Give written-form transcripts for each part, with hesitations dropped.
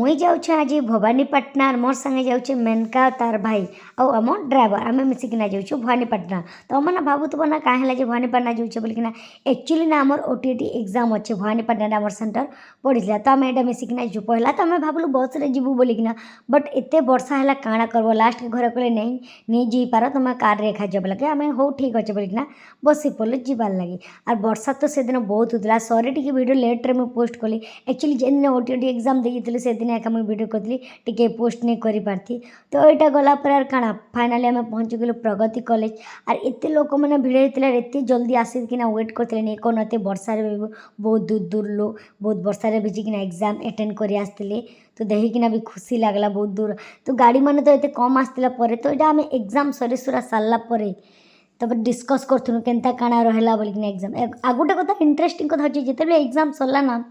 मुई जाऊँ आज भवानीपाटना मोर संगे जाऊँ मेनका तार भाई आम ड्राइवर आम मिसिकिना जाऊँ भवानीपाटना। तो मैंने भावुव ना कहीं है भवानीपाटना जाऊँ बोलिकिना एक्चुअली ना आमर ओटीटी एग्जाम अच्छे भवानीपाटना आम सेंटर पड़ा तो आम यहाँ मिसिकिना जीव पहला तो आम भावलु बस रे जीवु बोलिकिना बट एत वर्षा है काଣା करब लास्ट के घर कहले नहीं जी पार तुम कार एखा जब लगे आम हो ठीक अच्छे बोलिकिना बसी पड़े जीवार लगे। और वर्षा तो से दिन बहुत होता सरी टी वीडियो लेट्रे मुझे पोस्ट कली एक्चुअली जेन दिन ओटीटी एग्जाम देती से दिन एका मुझे वीडियो करी टी पोस्ट नहीं कर पार्थी। तो यहाँ गलापर काଣା फाइनाली आम पहुँची गलु प्रगति कॉलेज और एत लोक मैंने भिड़ होता एत जल्दी आसिकिना वेट करते नहीं कौन एत वर्षा बहुत दूर दूर लोग बहुत वर्षा भिजिकिना एग्जाम अटेंड कर आसते तो देखिकिना भी खुशी लगला बहुत दूर। तो गाड़ी मैंने तो ये कम आसला तो यहाँ आम एग्जाम सरी सुरा सारापर तब डिस्कस करूँ केन्ता काଣା रहा बोलिकिना एग्जाम आ गोटे कथा इंटरेस्टिंग कथा अच्छे जिते एग्जाम सरला ना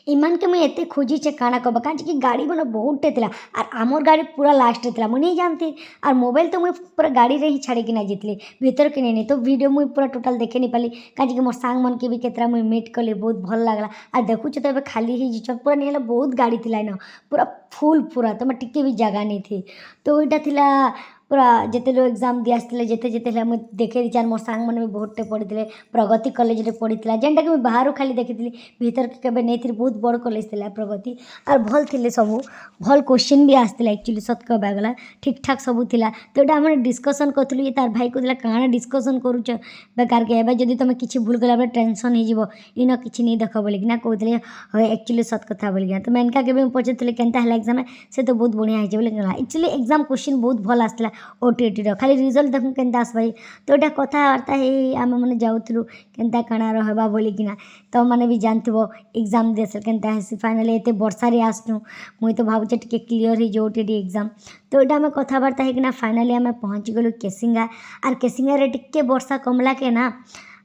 इमान के मुझे एत खोजीचे काଣା कब कहीं गाड़ी मैंने बहुतटे थी और आमर गाड़ी पूरा लास्ट थी मुझे नहीं जानती और मोबाइल तो मुझे पूरा गाड़ी रे ही छाड़ी ना जीतली भीतर के नहीं तो वीडियो मुझे पूरा टोटाल देखे नहीं पाली कहीं मोर सांग मन के भी केतरा मुझे मीट कली बहुत भल लगला और देखुच तो ये खाली ही पूरा नहीं है बहुत गाड़ी थी न पूरा फुल पूरा तो मैं टिके भी जगह नहीं थी। तो यहाँ थी पूरा जिते लोग एग्जाम दी आसते जिते जिते मुझे देखे दी मोर सांग मैंने भी बहुतटे पढ़ी प्रगति कॉलेज रे पढ़ी जेनटा कि बाहर खाली देखी भीतर के नहीं थी बहुत बड़ कॉलेज थी प्रगति और भल थे सब भल क्वेश्चन भी आसला एक्चुअली सत कहबा गला ठीक ठाक सब थिला। तो यहाँ आम डिस्कसन करूँ ये तार भाई कहला काଣା डिस्कसन करुच बेकार के एवं जब तुम किसी भूल गला टेंशन हो इन कि नहीं देख बोलिकिना कहते हाँ एक्चुअली सत कथा बोलिकिना। तो मेनका के पचार केन्ता है एग्जाम से तो बहुत बढ़िया है बोले एक्चुअली एग्जाम क्वेश्चन बहुत भल आसला ओटीटी खाली रिजल्ट देखूँ केन्ता आसबा। तो यहाँ कथबार्ता है आम मैंने जाऊँ केन्ता काଣା रहबा बोलिकिना। तो मैंने भी जानथिबो एग्जाम दे केन्ता है फाइनाली एत वर्षा आसनु मुई तो भावुचे टिके क्लीयर हो ओटीटी एग्जाम। तो यहाँ आम कथबार्ता है फाइनाली आम पहुँची गलु केसिंगा और केसिंगा टिके वर्षा कमला के ना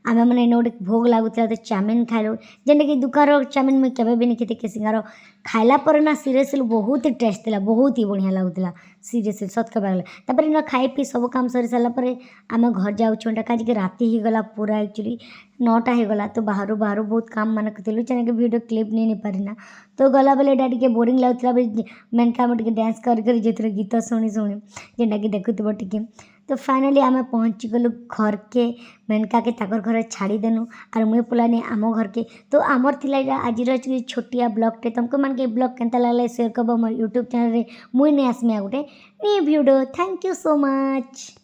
आम मैंने इन गोटे भोग लगुला तो चाउमिन खाइलु जेनटा कि दुकान चाउमिन मुझे केवे भी नहीं खाई केसिंगार खाइला पर ना सीरियसली बहुत ही टेस्ट थी बहुत ही बढ़िया लगुला सीरियसली सत कहबा तापर इन खाई पी सब काम सरी सारापर आम घर जाऊँ कहीं राति ही गला पूरा एक्चुअली 9टा हो गला। तो बाहर बाहर बहुत काम मान कलु चैनल के वीडियो क्लिप नहीं पारिना। तो गला बेले एटा टिके बोरिंग लगुला मेनका टे डांस कर जेते गीत शुणी शुणी जेनटा कि देखुव टिके। तो फाइनाली आम पहुँची गलु घर के मेनका के ताकर घर छाड़ीदेनु और मुझे पलानी आम घर के। तो आमर थिला आज छोटिया ब्लॉगटे तुमको मन के ब्लॉग केन्ता लगला शेयर करब मोर यूट्यूब चैनल रे मुई नहीं आसमी आ गोटे new video. Thank you so much.